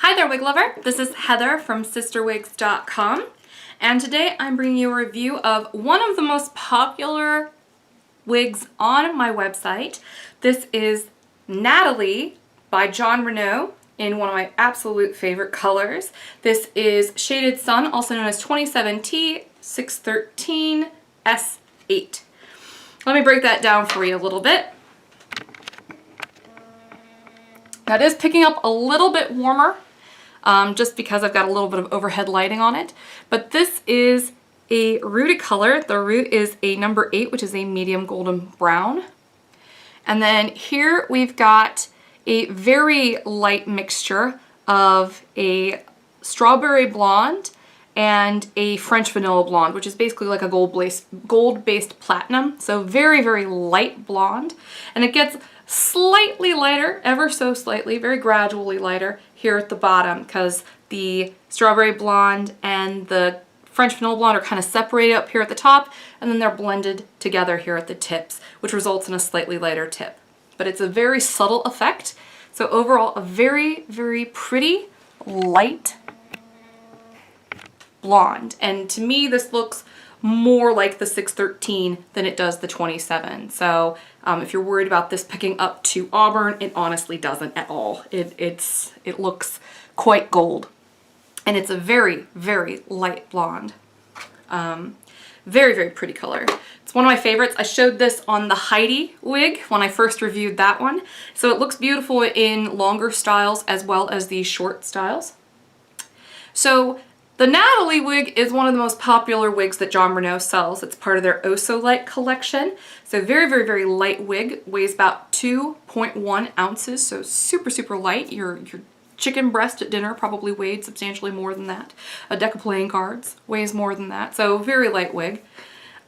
Hi there, wig lover. This is Heather from CysterWigs.com, and today I'm bringing you a review of one of the most popular wigs on my website. This is Natalie by Jon Renau in one of my absolute favorite colors. This is Shaded Sun, also known as 27T613S8. Let me break that down for you a little bit. That is picking up a little bit warmer, just because I've got a little bit of overhead lighting on it. But this is a rooted color. The root is a number 8, which is a medium golden brown. And then here we've got a very light mixture of a strawberry blonde and a French vanilla blonde, which is basically like a gold-based platinum. So very, very light blonde. And it gets slightly lighter, ever so slightly, very gradually lighter here at the bottom, because the strawberry blonde and the French vanilla blonde are kind of separated up here at the top, and then they're blended together here at the tips, which results in a slightly lighter tip. But it's a very subtle effect. So overall, a very, very pretty, light blonde. And to me, this looks more like the 613 than it does the 27. So if you're worried about this picking up to auburn, it honestly doesn't at all. It looks quite gold. And it's a very, very light blonde. Very, very pretty color. It's one of my favorites. I showed this on the Heidi wig when I first reviewed that one. So it looks beautiful in longer styles as well as these short styles. So the Natalie wig is one of the most popular wigs that Jon Renau sells. It's part of their Oh So Light collection. So very, very, very light wig. Weighs about 2.1 ounces, so super, super light. Your chicken breast at dinner probably weighed substantially more than that. A deck of playing cards weighs more than that, so very light wig.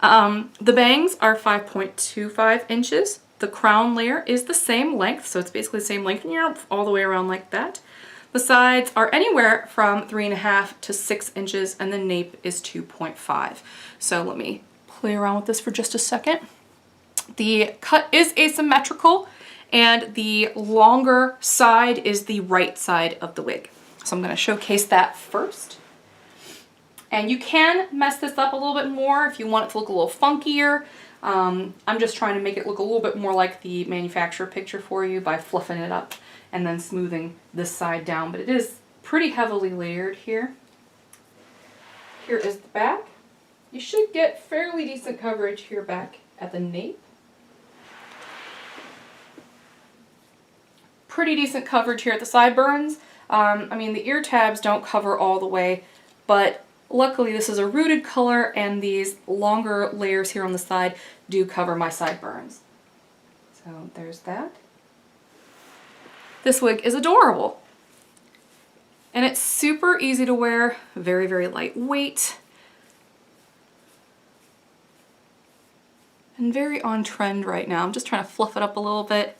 The bangs are 5.25 inches. The crown layer is the same length, so it's basically the same length, all the way around like that. The sides are anywhere from 3.5 to 6 inches, and the nape is 2.5. So let me play around with this for just a second. The cut is asymmetrical, and the longer side is the right side of the wig. So I'm going to showcase that first. And you can mess this up a little bit more if you want it to look a little funkier. I'm just trying to make it look a little bit more like the manufacturer picture for you by fluffing it up and then smoothing this side down. But it is pretty heavily layered here. Here is the back. You should get fairly decent coverage here back at the nape. Pretty decent coverage here at the sideburns. I mean, the ear tabs don't cover all the way, but luckily this is a rooted color, and these longer layers here on the side do cover my sideburns. So there's that. This wig is adorable. And it's super easy to wear, very, very lightweight, and very on trend right now. I'm just trying to fluff it up a little bit.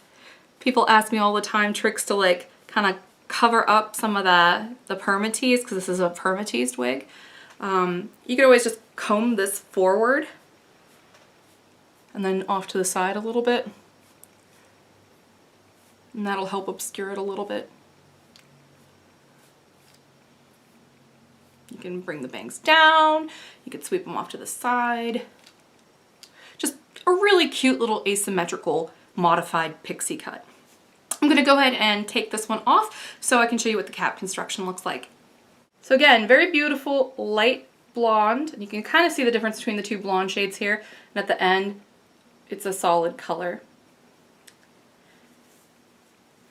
People ask me all the time tricks to like kind of cover up some of the permatease, because this is a permateased wig. You could always just comb this forward and then off to the side a little bit, and that'll help obscure it a little bit. You can bring the bangs down, you could sweep them off to the side. Just a really cute little asymmetrical modified pixie cut. I'm going to go ahead and take this one off so I can show you what the cap construction looks like. So again, very beautiful light blonde, and you can kind of see the difference between the two blonde shades here, and at the end it's a solid color.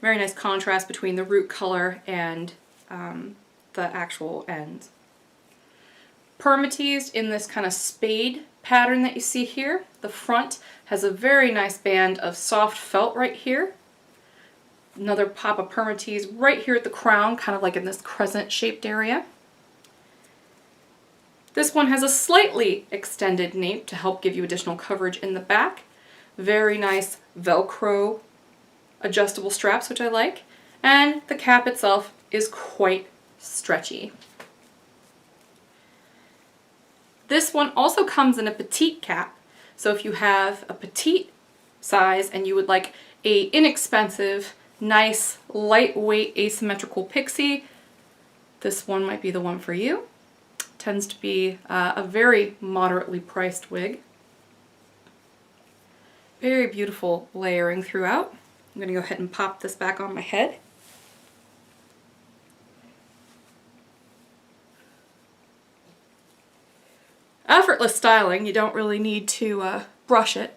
Very nice contrast between the root color and the actual ends. Permateased in this kind of spade pattern that you see here. The front has a very nice band of soft felt right here. Another pop of permatease right here at the crown, kind of like in this crescent shaped area. This one has a slightly extended nape to help give you additional coverage in the back. Very nice Velcro adjustable straps, which I like. And the cap itself is quite stretchy. This one also comes in a petite cap. So if you have a petite size and you would like a inexpensive, nice, lightweight, asymmetrical pixie, this one might be the one for you. Tends to be a very moderately priced wig. Very beautiful layering throughout. I'm going to go ahead and pop this back on my head. Effortless styling, you don't really need to brush it.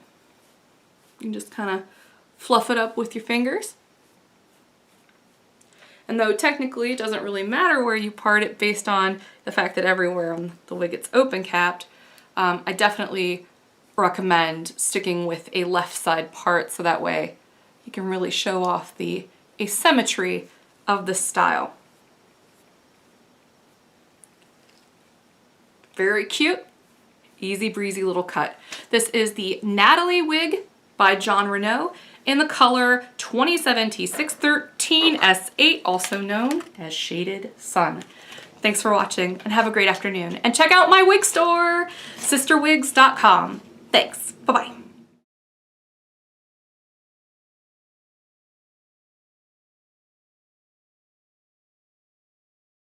You can just kind of fluff it up with your fingers. And though technically it doesn't really matter where you part it based on the fact that everywhere on the wig it's open capped, I definitely recommend sticking with a left side part so that way you can really show off the asymmetry of the style. Very cute. Easy breezy little cut. This is the Natalie wig by Jon Renau in the color 27T613S8, also known as Shaded Sun. Thanks for watching and have a great afternoon. And check out my wig store, CysterWigs.com. Thanks. Bye-bye.